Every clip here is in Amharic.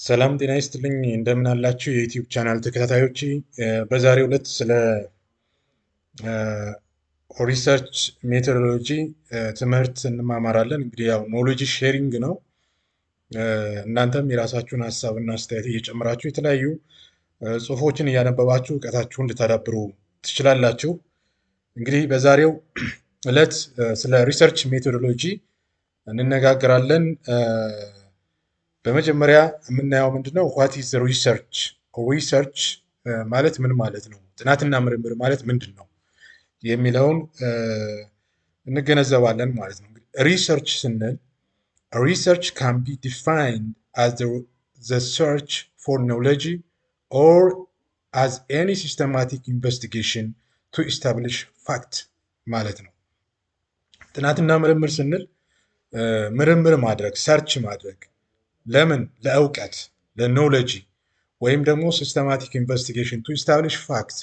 ሰላም ጤና ይስጥልኝ እንደምን አላችሁ የዩቲዩብ ቻናል ተከታታዮች። በዛሬው ዕለት ስለ ሪሰርች ሜቶዶሎጂ ትምህርት እንማማራለን። እንግዲህ ያው ኖሌጅ ሼሪንግ ነው። እናንተም የራሳችሁን ሀሳብና አስተያየት እየጨመራችሁ የተለያዩ ጽሁፎችን እያነበባችሁ እውቀታችሁን ልታዳብሩ ትችላላችሁ። እንግዲህ በዛሬው ዕለት ስለ ሪሰርች ሜቶዶሎጂ እንነጋገራለን። በመጀመሪያ የምናየው ምንድነው ዋት ኢዝ ሪሰርች? ሪሰርች ማለት ምን ማለት ነው? ጥናትና ምርምር ማለት ምንድን ነው የሚለውን እንገነዘባለን ማለት ነው። ሪሰርች ስንል ሪሰርች ካን ቢ ዲፋይንድ አዝ ዘ ሰርች ፎር ኖሌጅ ኦር አዝ ኤኒ ሲስተማቲክ ኢንቨስቲጌሽን ቱ ኢስታብሊሽ ፋክት ማለት ነው። ጥናትና ምርምር ስንል ምርምር ማድረግ፣ ሰርች ማድረግ ለምን? ለእውቀት፣ ለኖሌጂ ወይም ደግሞ ሲስተማቲክ ኢንቨስቲጌሽን ቱ ኢስታብሊሽ ፋክት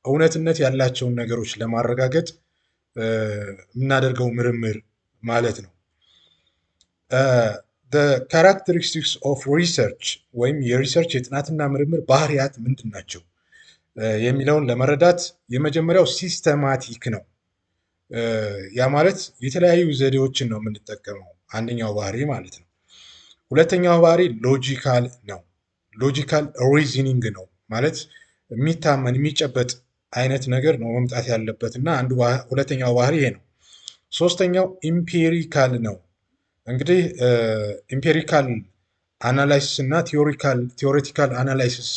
እውነትነት ያላቸውን ነገሮች ለማረጋገጥ የምናደርገው ምርምር ማለት ነው። ካራክተሪስቲክስ ኦፍ ሪሰርች ወይም የሪሰርች የጥናትና ምርምር ባህሪያት ምንድን ናቸው የሚለውን ለመረዳት የመጀመሪያው ሲስተማቲክ ነው። ያ ማለት የተለያዩ ዘዴዎችን ነው የምንጠቀመው፣ አንደኛው ባህሪ ማለት ነው። ሁለተኛው ባህሪ ሎጂካል ነው። ሎጂካል ሪዝኒንግ ነው ማለት የሚታመን የሚጨበጥ አይነት ነገር ነው መምጣት ያለበት እና ሁለተኛው ባህሪ ይሄ ነው። ሶስተኛው ኢምፔሪካል ነው። እንግዲህ ኢምፔሪካል አናላይሲስ እና ቲዎሬቲካል አናላይሲስ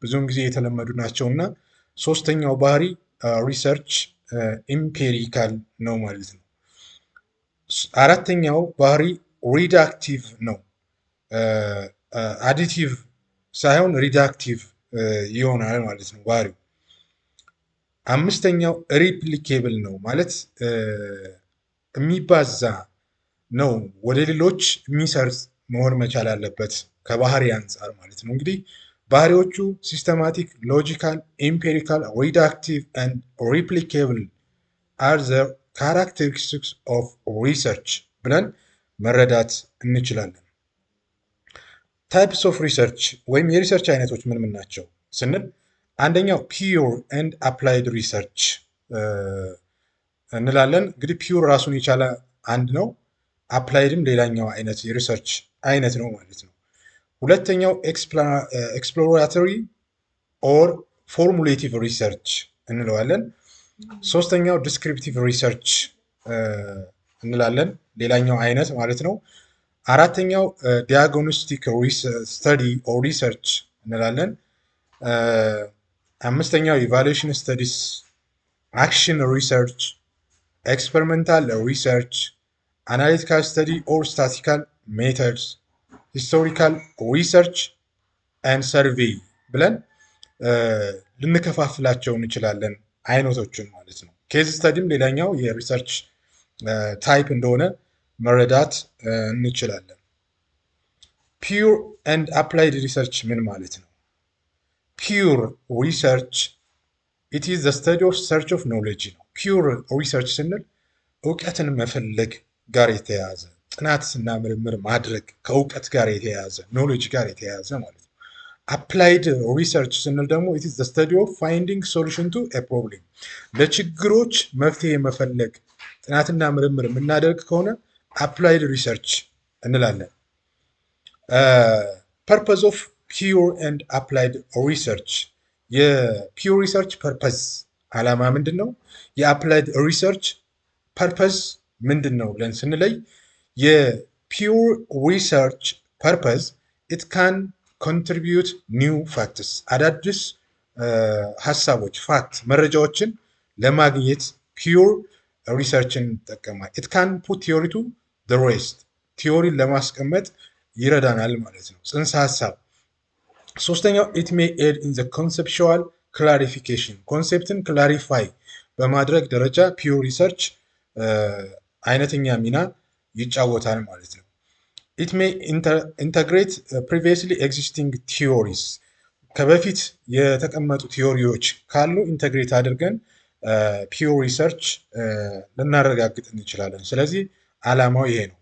ብዙውን ጊዜ የተለመዱ ናቸው እና ሶስተኛው ባህሪ ሪሰርች ኢምፔሪካል ነው ማለት ነው። አራተኛው ባህሪ ሪዳክቲቭ ነው። አዲቲቭ ሳይሆን ሪዳክቲቭ ይሆናል ማለት ነው ባህሪው። አምስተኛው ሪፕሊኬብል ነው ማለት የሚባዛ ነው፣ ወደ ሌሎች የሚሰርጽ መሆን መቻል አለበት ከባህሪ አንጻር ማለት ነው። እንግዲህ ባህሪዎቹ ሲስተማቲክ፣ ሎጂካል፣ ኢምፔሪካል፣ ሪዳክቲቭ ኤንድ ሪፕሊኬብል አር ዘ ካራክተሪስቲክስ ኦፍ ሪሰርች ብለን መረዳት እንችላለን። ታይፕስ ኦፍ ሪሰርች ወይም የሪሰርች አይነቶች ምን ምን ናቸው ስንል አንደኛው ፒውር ኤንድ አፕላይድ ሪሰርች እንላለን። እንግዲህ ፒውር ራሱን የቻለ አንድ ነው፣ አፕላይድም ሌላኛው አይነት የሪሰርች አይነት ነው ማለት ነው። ሁለተኛው ኤክስፕሎራቶሪ ኦር ፎርሙሌቲቭ ሪሰርች እንለዋለን። ሶስተኛው ዲስክሪፕቲቭ ሪሰርች እንላለን፣ ሌላኛው አይነት ማለት ነው። አራተኛው ዲያግኖስቲክ ስተዲ ኦር ሪሰርች እንላለን። አምስተኛው ኢቫሉዌሽን ስተዲስ፣ አክሽን ሪሰርች፣ ኤክስፐሪመንታል ሪሰርች፣ አናሊቲካል ስተዲ ኦር ስታቲስቲካል ሜተድስ፣ ሂስቶሪካል ሪሰርች ኤንድ ሰርቬይ ብለን ልንከፋፍላቸው እንችላለን አይነቶቹን ማለት ነው። ኬዝ ስተዲም ሌላኛው የሪሰርች ታይፕ እንደሆነ መረዳት እንችላለን። ፒውር ኤንድ አፕላይድ ሪሰርች ምን ማለት ነው? ፒውር ሪሰርች ኢት ኢዝ ዘ ስተዲ ኦፍ ሰርች ኦፍ ኖሌጅ ነው። ፒውር ሪሰርች ስንል እውቀትን መፈለግ ጋር የተያያዘ ጥናትና ምርምር ማድረግ ከእውቀት ጋር የተያያዘ ኖሌጅ ጋር የተያያዘ ማለት ነው። አፕላይድ ሪሰርች ስንል ደግሞ ኢት ኢዝ ዘ ስተዲ ኦፍ ፋይንዲንግ ሶሉሽን ቱ ኤ ፕሮብሌም፣ ለችግሮች መፍትሄ መፈለግ ጥናትና ምርምር የምናደርግ ከሆነ አፕላይድ ሪሰርች እንላለን። ፐርፐዝ ኦፍ ፒውር ኤንድ አፕላይድ ሪሰርች፣ የፒውር ሪሰርች ፐርፐዝ ዓላማ ምንድን ነው? የአፕላይድ ሪሰርች ፐርፐዝ ምንድን ነው ብለን ስንለይ የፒውር ሪሰርች ፐርፐዝ ኢት ካን ኮንትሪቢዩት ኒው ፋክትስ፣ አዳዲስ ሀሳቦች ፋክት መረጃዎችን ለማግኘት ፒውር ሪሰርችን እንጠቀማል። ኢት ካን ፑት ቲዮሪ ቱ ዘ ሬስት፣ ቲዮሪን ለማስቀመጥ ይረዳናል ማለት ነው፣ ጽንሰ ሀሳብ። ሶስተኛው ኢት ሜይ ኤድ ኢን ዘ ኮንሴፕቹዋል ክላሪፊኬሽን፣ ኮንሴፕትን ክላሪፋይ በማድረግ ደረጃ ፒውር ሪሰርች አይነተኛ ሚና ይጫወታል ማለት ነው። ኢት ሜይ ኢንተግሬት ፕሪቪየስሊ ኤግዚስቲንግ ቲዮሪስ፣ ከበፊት የተቀመጡ ቲዮሪዎች ካሉ ኢንተግሬት አድርገን ፒውር ሪሰርች ልናረጋግጥ እንችላለን። ስለዚህ ዓላማው ይሄ ነው።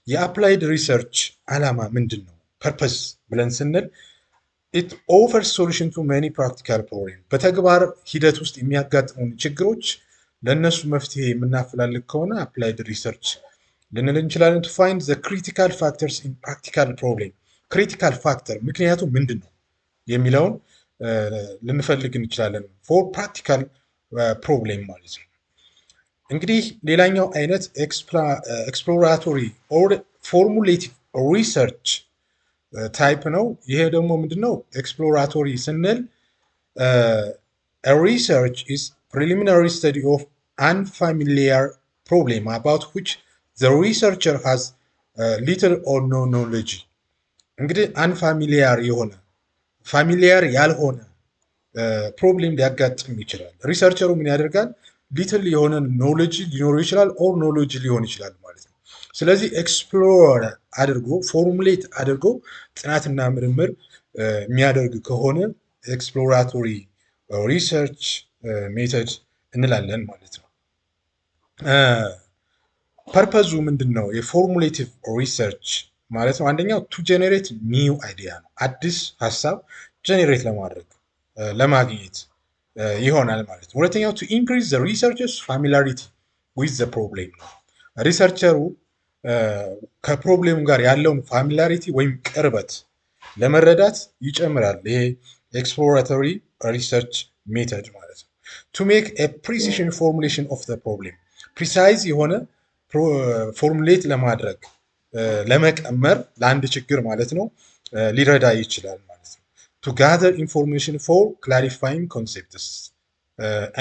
የአፕላይድ ሪሰርች ዓላማ ምንድን ነው ፐርፐስ ብለን ስንል it offers solution to many practical problems በተግባር ሂደት ውስጥ የሚያጋጥሙን ችግሮች ለእነሱ መፍትሄ የምናፈላልግ ከሆነ applied research ልንል እንችላለን። to find the critical factors in practical problem critical factor ምክንያቱ ምንድን ነው የሚለውን ልንፈልግ እንችላለን for practical problem ማለት ነው። እንግዲህ ሌላኛው አይነት exploratory or formulative research ታይፕ ነው። ይሄ ደግሞ ምንድነው? ኤክስፕሎራቶሪ ስንል research is preliminary study of unfamiliar problem about which the researcher has little or no knowledge እንግዲህ unfamiliar የሆነ ፋሚሊያር ያልሆነ ፕሮብሌም ሊያጋጥም ይችላል። ሪሰርቸሩ ምን ያደርጋል? ሊትል የሆነ ኖሌጅ ሊኖረው ይችላል ኦር ኖሌጅ ሊሆን ይችላል ማለት ነው። ስለዚህ ኤክስፕሎር አድርጎ ፎርሙሌት አድርጎ ጥናትና ምርምር የሚያደርግ ከሆነ ኤክስፕሎራቶሪ ሪሰርች ሜተድ እንላለን ማለት ነው። ፐርፐዙ ምንድን ነው? የፎርሙሌቲቭ ሪሰርች ማለት ነው። አንደኛው ቱ ጀኔሬት ኒው አይዲያ ነው። አዲስ ሀሳብ ጀኔሬት ለማድረግ ለማግኘት ይሆናል ማለት ነው። ሁለተኛው ቱ ኢንክሪዝ ዘ ሪሰርቸርስ ፋሚላሪቲ ዊዝ ዘ ፕሮብሌም ነው። ሪሰርቸሩ ከፕሮብሌሙ ጋር ያለውን ፋሚላሪቲ ወይም ቅርበት ለመረዳት ይጨምራል። ይሄ ኤክስፕሎራቶሪ ሪሰርች ሜተድ ማለት ነው። ቱ ሜክ ኤ ፕሪሲሽን ፎርሙሌሽን ኦፍ ዘ ፕሮብሌም ፕሪሳይዝ የሆነ ፎርሙሌት ለማድረግ ለመቀመር ለአንድ ችግር ማለት ነው ሊረዳ ይችላል ማለት ነው። ቱ ጋዘር ኢንፎርሜሽን ፎር ክላሪፋይንግ ኮንሴፕትስ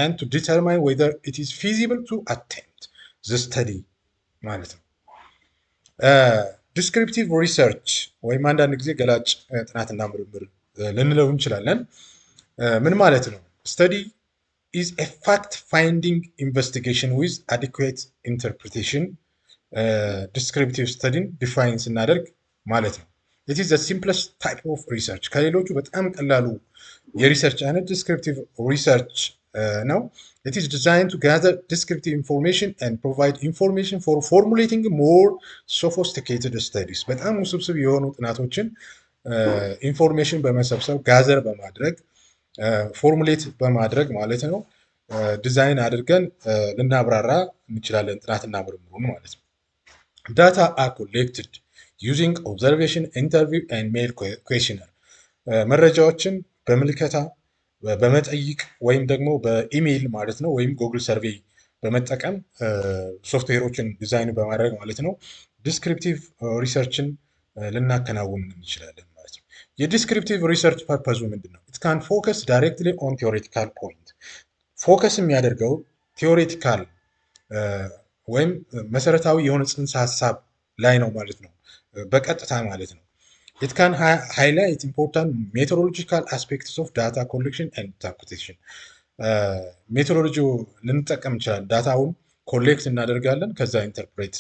ኤንድ ቱ ዲተርማይን ዌዘር ኢት ኢዝ ፊዚብል ቱ አቴምፕት ዘ ስተዲ ማለት ነው። ዲስክሪፕቲቭ ሪሰርች ወይም አንዳንድ ጊዜ ገላጭ ጥናትና ምርምር ልንለው እንችላለን። ምን ማለት ነው? ስተዲ is a fact-finding investigation with adequate interpretation. Descriptive study define ስናደርግ ማለት ነው። It is the simplest type of research. ከሌሎቹ በጣም ቀላሉ የሪሰርች አይነት descriptive research ነው። It is designed to gather descriptive information and provide information for formulating more sophisticated studies. በጣም ውስብስብ የሆኑ ጥናቶችን ኢንፎርሜሽን በመሰብሰብ ጋዘር በማድረግ ፎርሙሌት በማድረግ ማለት ነው ዲዛይን አድርገን ልናብራራ እንችላለን ጥናትና ምርምሩን ማለት ነው። ዳታ አር ኮሌክትድ ዩዚንግ ኦብዘርቬሽን ኢንተርቪው ኤንድ ሜል ኩዌሽነር መረጃዎችን በምልከታ በመጠይቅ ወይም ደግሞ በኢሜይል ማለት ነው ወይም ጉግል ሰርቬይ በመጠቀም ሶፍትዌሮችን ዲዛይን በማድረግ ማለት ነው ዲስክሪፕቲቭ ሪሰርችን ልናከናውን እንችላለን ማለት ነው። የዲስክሪፕቲቭ ሪሰርች ፐርፐዙ ምንድን ነው? ኢት ካን ፎከስ ዳይሬክትሊ ኦን ቴዎሬቲካል ፖይንት ፎከስ የሚያደርገው ቴዎሬቲካል ወይም መሰረታዊ የሆነ ጽንሰ ሀሳብ ላይ ነው ማለት ነው በቀጥታ ማለት ነው። ኢት ካን ሃይላይት ኢምፖርታንት ሜቶዶሎጂካል አስፔክትስ ኦፍ ዳታ ኮሌክሽን ኤንድ ኢንተርፕሬቴሽን ሜቶዶሎጂ ልንጠቀም እንችላለን። ዳታውን ኮሌክት እናደርጋለን ከዛ ኢንተርፕሬት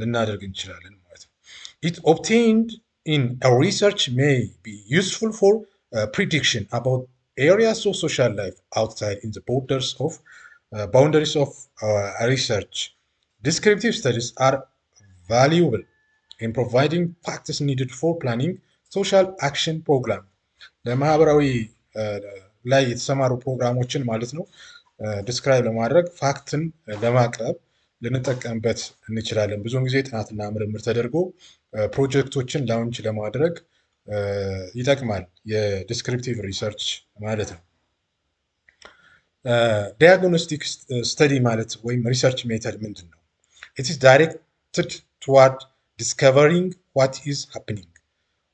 ልናደርግ እንችላለን ማለት ነው። ኢት ኦብቴንድ in a research may be useful for prediction about areas of social life outside in the boundaries of research. Descriptive studies are valuable in providing facts needed for planning social action program. ለማህበራዊ ላይ የተሰማሩ ፕሮግራሞችን ማለት ነው ዲስክራይብ ለማድረግ ፋክትን ለማቅረብ ልንጠቀምበት እንችላለን። ብዙውን ጊዜ ጥናትና ምርምር ተደርጎ ፕሮጀክቶችን ላውንች ለማድረግ ይጠቅማል የዲስክሪፕቲቭ ሪሰርች ማለት ነው። ዲያግኖስቲክ ስተዲ ማለት ወይም ሪሰርች ሜተድ ምንድን ነው? ኢት ኢዝ ዳይሬክትድ ትዋርድ ዲስከቨሪንግ ዋት ኢዝ ሃፕኒንግ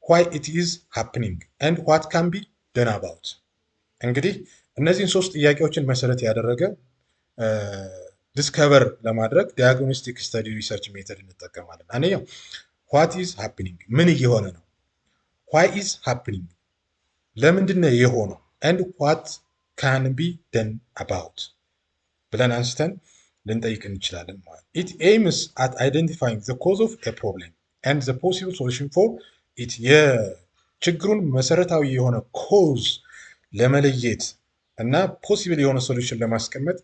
ዋይ ኢት ኢዝ ሃፕኒንግ ኤንድ ዋት ካን ቢ ደን አባውት። እንግዲህ እነዚህን ሶስት ጥያቄዎችን መሰረት ያደረገ ዲስከቨር ለማድረግ ዲያግኖስቲክ ስተዲ ሪሰርች ሜተድ እንጠቀማለን። አንደኛው ዋት ኢዝ ሃፕኒንግ ምን እየሆነ ነው? ዋይ ኢዝ ሃፕኒንግ ለምንድን ነው የሆነው? ኤንድ ዋት ካን ቢ ደን አባውት ብለን አንስተን ልንጠይቅ እንችላለን ማለት ነው። ኢት ኤይምስ አት አይደንቲፋይንግ ዘ ኮዝ ኦፍ ኤ ፕሮብሌም ኤንድ ዘ ፖሲብል ሶሉሽን ፎር ኢት የችግሩን መሰረታዊ የሆነ ኮዝ ለመለየት እና ፖሲብል የሆነ ሶሉሽን ለማስቀመጥ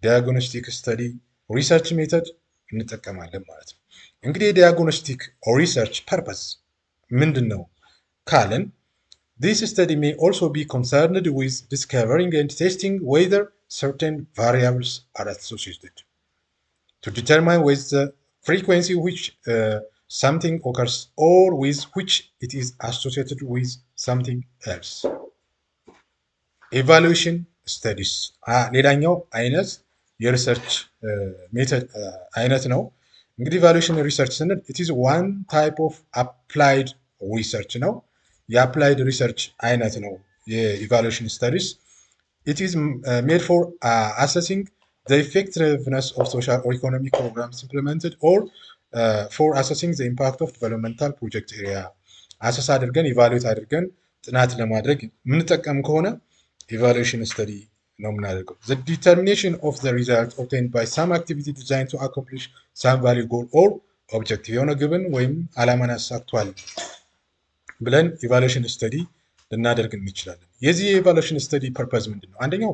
ዲያግኖስቲክ ስተዲ ሪሰርች ሜተድ እንጠቀማለን ማለት ነው። እንግዲህ የዲያግኖስቲክ ሪሰርች ፐርፐስ ምንድን ነው ካልን this study may also be concerned with discovering and testing whether certain variables are associated to determine with the frequency which something occurs or with which it is associated with something else. Evaluation studies ሌላኛው አይነት የሪሰርች ሜተድ አይነት ነው። እንግዲህ ኢቫሉዌሽን ሪሰርች ስንል it is one type of applied research ነው። የአፕላይድ ሪሰርች አይነት ነው የኢቫሉዌሽን ስተዲስ። it is made for assessing the effectiveness of social or economic programs implemented or for assessing the impact of developmental project area አሰስ አድርገን ኢቫሉዌት አድርገን ጥናት ለማድረግ የምንጠቀም ከሆነ evaluation study ነው የምናደርገው። the determination of the result obtained by some activity designed to accomplish some value goal or objective የሆነ ግብን ወይም ዓላማን አሳክቷል ብለን ኢቫሉዌሽን ስተዲ ልናደርግ እንችላለን። የዚህ የኢቫሉዌሽን ስተዲ ፐርፐዝ ምንድን ነው? አንደኛው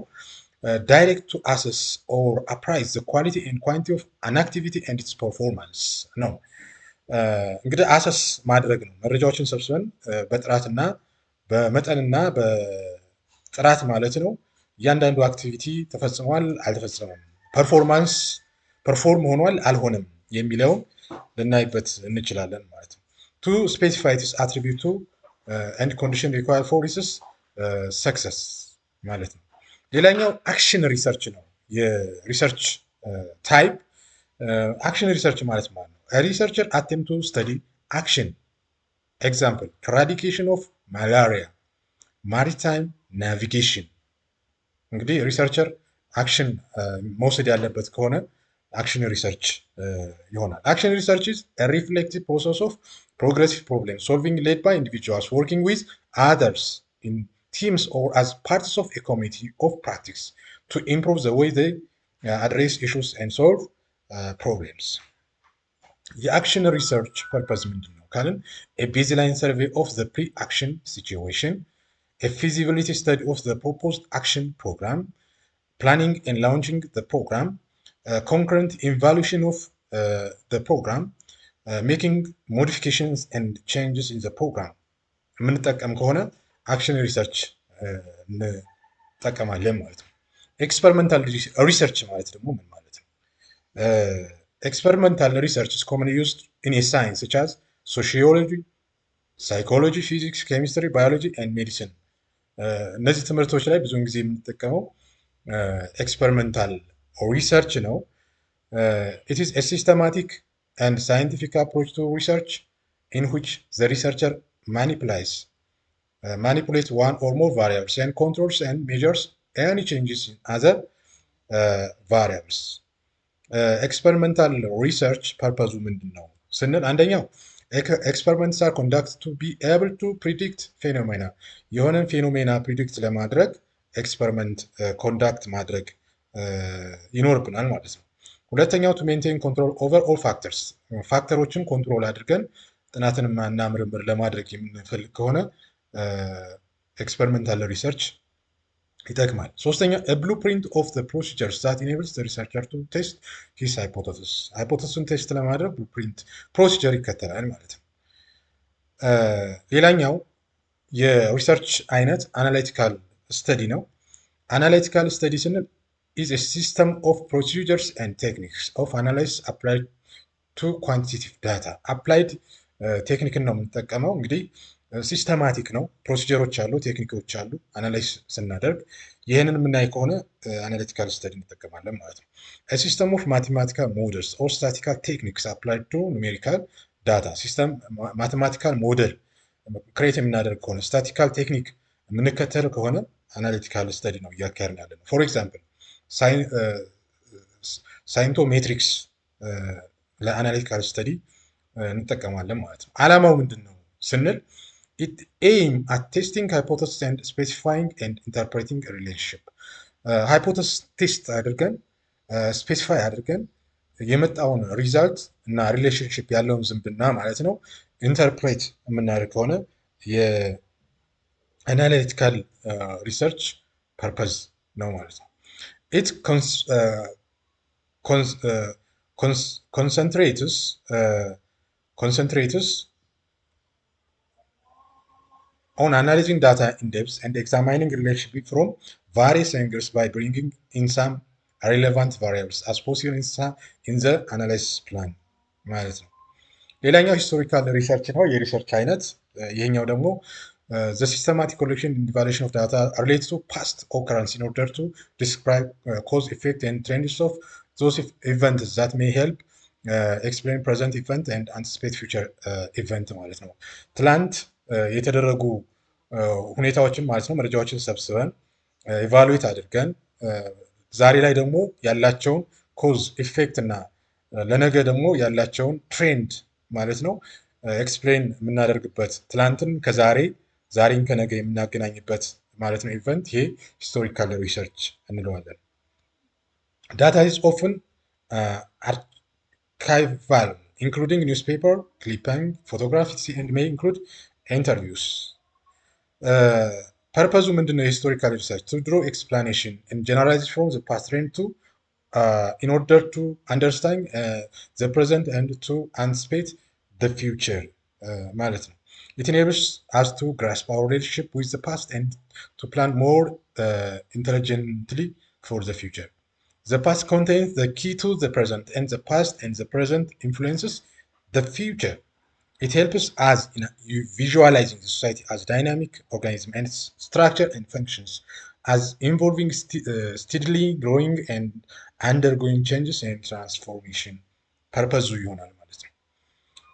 direct to assess or appraise the quality and quantity of an activity and its performance ነው። እንግዲህ አሰስ ማድረግ ነው። መረጃዎችን ሰብስበን በጥራትና በመጠንና ጥራት ማለት ነው እያንዳንዱ አክቲቪቲ ተፈጽሟል አልተፈጸመም፣ ፐርፎርም ሆኗል አልሆነም የሚለውን ልናይበት እንችላለን ማለት ነው። to specify its attribute and condition required for its success ማለት ነው። ሌላኛው አክሽን ሪሰርች ነው። የሪሰርች ታይፕ አክሽን ሪሰርች ማለት ነው ሪሰርቸር attempt to study action example eradication of malaria ማሪታይም ናቪጌሽን። እንግዲህ ሪሰርቸር አክሽን መውሰድ ያለበት ከሆነ አክሽን ሪሰርች ይሆናል። አክሽን ሪሰርች is a reflective process of progressive problem solving led by individuals working with others in teams or as parts of a community of practice to improve the way they address issues and solve problems. የአክሽን ሪሰርች ፐርፐዝ ምንድን ነው ካልን a baseline survey of the pre-action situation, a feasibility study of the proposed action program, planning and launching the program, concurrent evaluation of the program, making modifications and changes in the program የምንጠቀም ከሆነ አክሽን ሪሰርች እንጠቀማለን ማለት ነው። ኤክስፐሪመንታል ሪሰርች ማለት ደግሞ ምን ማለት ነው? ኤክስፐሪመንታል ሪሰርች is commonly used in a science such as sociology, psychology, physics, chemistry, biology and medicine እነዚህ ትምህርቶች ላይ ብዙውን ጊዜ የምንጠቀመው ኤክስፐሪመንታል ሪሰርች ነው። it is a systematic and scientific approach to research in which the researcher manipulates one or more variables and controls and measures any changes in other variables. ኤክስፐሪመንታል ሪሰርች ፐርፐዙ ምንድን ነው ስንል አንደኛው experiments are conducted to be able to predict phenomena የሆነን ፌኖሜና ፕሪዲክት ለማድረግ ኤክስፐሪመንት ኮንዳክት ማድረግ ይኖርብናል ማለት ነው። ሁለተኛው to maintain control over all factors ፋክተሮችን ኮንትሮል አድርገን ጥናትንና ምርምር ለማድረግ የምንፈልግ ከሆነ ኤክስፐሪመንታል ሪሰርች ይጠቅማል። ሶስተኛ a blueprint of the procedures that enables the researcher to test his hypothesis ሃይፖቴሲሱን ቴስት ለማድረግ blueprint ፕሮሲጀር ይከተላል ማለት ነው። ሌላኛው የሪሰርች አይነት አናላይቲካል ስተዲ ነው። አናላይቲካል ስተዲ ስንል is a system of procedures and techniques of analysis applied to quantitative data applied ቴክኒክን ነው የምንጠቀመው። እንግዲህ ሲስተማቲክ ነው። ፕሮሲጀሮች አሉ፣ ቴክኒኮች አሉ። አናላይዝ ስናደርግ ይህንን የምናይ ከሆነ አናሊቲካል ስተዲ እንጠቀማለን ማለት ነው። ሲስተም ኦፍ ማቴማቲካል ሞዴልስ ኦር ስታቲካል ቴክኒክስ አፕላይድ ቱ ኑሜሪካል ዳታ ሲስተም ማቴማቲካል ሞዴል ክሬት የምናደርግ ከሆነ ስታቲካል ቴክኒክ የምንከተል ከሆነ አናሊቲካል ስተዲ ነው እያካሄድን ያለ ነው። ፎር ኤግዛምፕል ሳይንቶሜትሪክስ ለአናሊቲካል ስተዲ እንጠቀማለን ማለት ነው። ዓላማው ምንድን ነው ስንል it aim at testing hypothesis and specifying and interpreting a relationship hypothesis ቴስት አድርገን ስፔሲፋይ አድርገን የመጣውን ሪዛልት እና ሪሌሽንሽፕ ያለውን ዝምድና ማለት ነው ኢንተርፕሬት የምናደርግ ከሆነ የአናሊቲካል ሪሰርች ፐርፐዝ ነው ማለት ነው። it concentrates on analyzing data in depth and examining relationship from various angles by bringing in some relevant variables as possible in the analysis plan ማለት ነው። ሌላኛው ሂስቶሪካል ሪሰርች ነው፣ የሪሰርች አይነት። ይሄኛው ደግሞ the systematic collection and evaluation of data related to past occurrence in order to describe cause, effect and trends of those events that may help explain present event and anticipate future event ማለት ነው። ትላንት የተደረጉ ሁኔታዎችን ማለት ነው መረጃዎችን ሰብስበን ኢቫሉዌት አድርገን ዛሬ ላይ ደግሞ ያላቸውን ኮዝ ኢፌክት እና ለነገ ደግሞ ያላቸውን ትሬንድ ማለት ነው ኤክስፕሌን የምናደርግበት ትላንትን ከዛሬ ዛሬን ከነገ የምናገናኝበት ማለት ነው ኢቨንት ይሄ ሂስቶሪካል ሪሰርች እንለዋለን። ዳታ ኢዝ ኦፍን archival including newspaper, clipping, photography and may include interviews. ፐርፐዙ ምንድነው? የሂስቶሪካል ሪሰርች to draw explanation and generalize from the past trend to in order to understand the present and to anticipate the future ማለት ነው። It enables us to grasp our relationship with the past and to plan more intelligently for the future. The past contains the key to the present and the past and the present influences the future. It helps us in visualizing the society as dynamic organism and its structure and functions as involving steadily growing and undergoing changes and transformation. ፐርፐዙ ይሆናል ማለት ነው።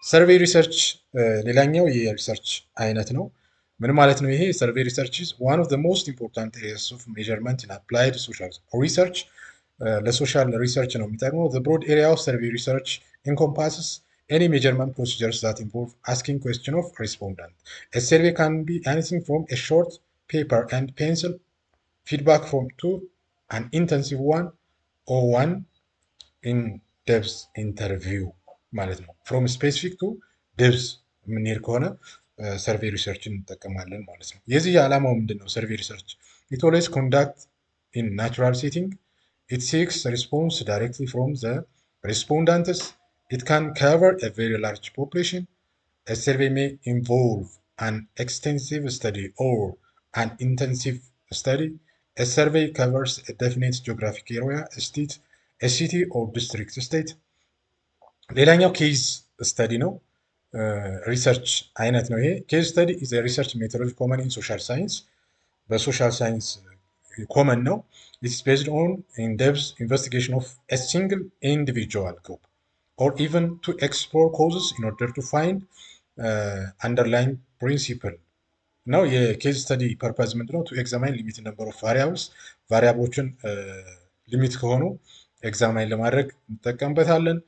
ሰርቬይ ሪሰርች ሌላኛው የሪሰርች አይነት ነው። ምን ማለት ነው ይሄ? ሰርቬይ ሪሰርች is one of the most important areas of measurement in applied social research. ለሶሻል ሪሰርች ነው የሚጠቅመው። The broad area of survey research encompasses any measurement procedures that involve asking question of respondent. A survey can be anything from a short paper and pencil feedback from to an intensive one or one in-depth interview ማለት ነው። from specific to depth የምንሄድ ከሆነ ሰርቬይ ሪሰርችን እንጠቀማለን ማለት ነው። የዚህ የዓላማው ምንድን ነው? ሰርቬይ ሪሰርች it always conduct in natural setting. It seeks response directly from the respondents. It can cover a very large population. A survey may involve an extensive study or an intensive study. A survey covers a definite geographic area, a city or district state. ሌላኛው ኬዝ ስተዲ ነው። ሪሰርች አይነት ነው ይሄ። ኬዝ ስተዲ ኢዝ ሪሰርች ሜቶዶሎጂ ኮመን ኢን ሶሻል ሳይንስ። በሶሻል ሳይንስ ኮመን ነው። ኢትስ ቤዝድ ኦን ኢን-ዴፕዝ ኢንቨስቲጌሽን ኦፍ ኤ ሲንግል ኢንዲቪጁዋል ግሩፕ or even to explore causes in order to find underlying principle ነው። የኬዝ ስተዲ ፐርፐዝ ምንድነው? to examine limited number of variables ቫሪያብሎችን ሊሚት ከሆኑ ኤግዛማይን ለማድረግ እንጠቀምበታለን።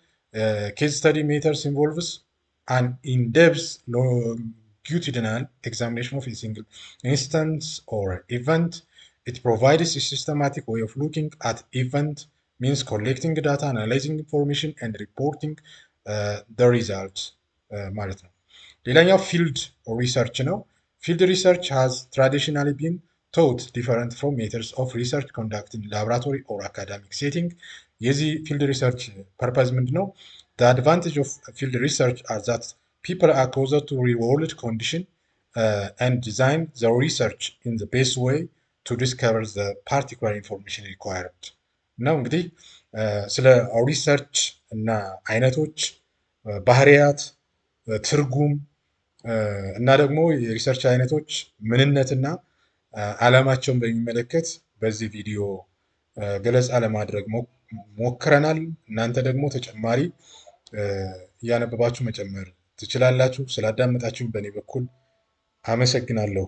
ኬዝ ስተዲ ሜተድስ ኢንቮልቭስ an in-depth longitudinal examination of a single instance or event. It provides a systematic way of looking at event means collecting data, analyzing information and reporting the results ማለት ነው። ሌላኛው ፊልድ ሪሰርች ነው። ፊልድ ሪሰርች has traditionally been taught different from methods of research conducted in laboratory or academic setting. የዚህ ፊልድ ሪሰርች ፐርፐዝ ምንድን ነው? The advantage of field research are that people are closer to real-world condition and design the research in the best way to discover the particular information required. ነው እንግዲህ ስለ ሪሰርች እና አይነቶች፣ ባህሪያት፣ ትርጉም እና ደግሞ የሪሰርች አይነቶች ምንነትና ዓላማቸውን በሚመለከት በዚህ ቪዲዮ ገለጻ ለማድረግ ሞክረናል። እናንተ ደግሞ ተጨማሪ እያነበባችሁ መጨመር ትችላላችሁ። ስላዳመጣችሁኝ በእኔ በኩል አመሰግናለሁ።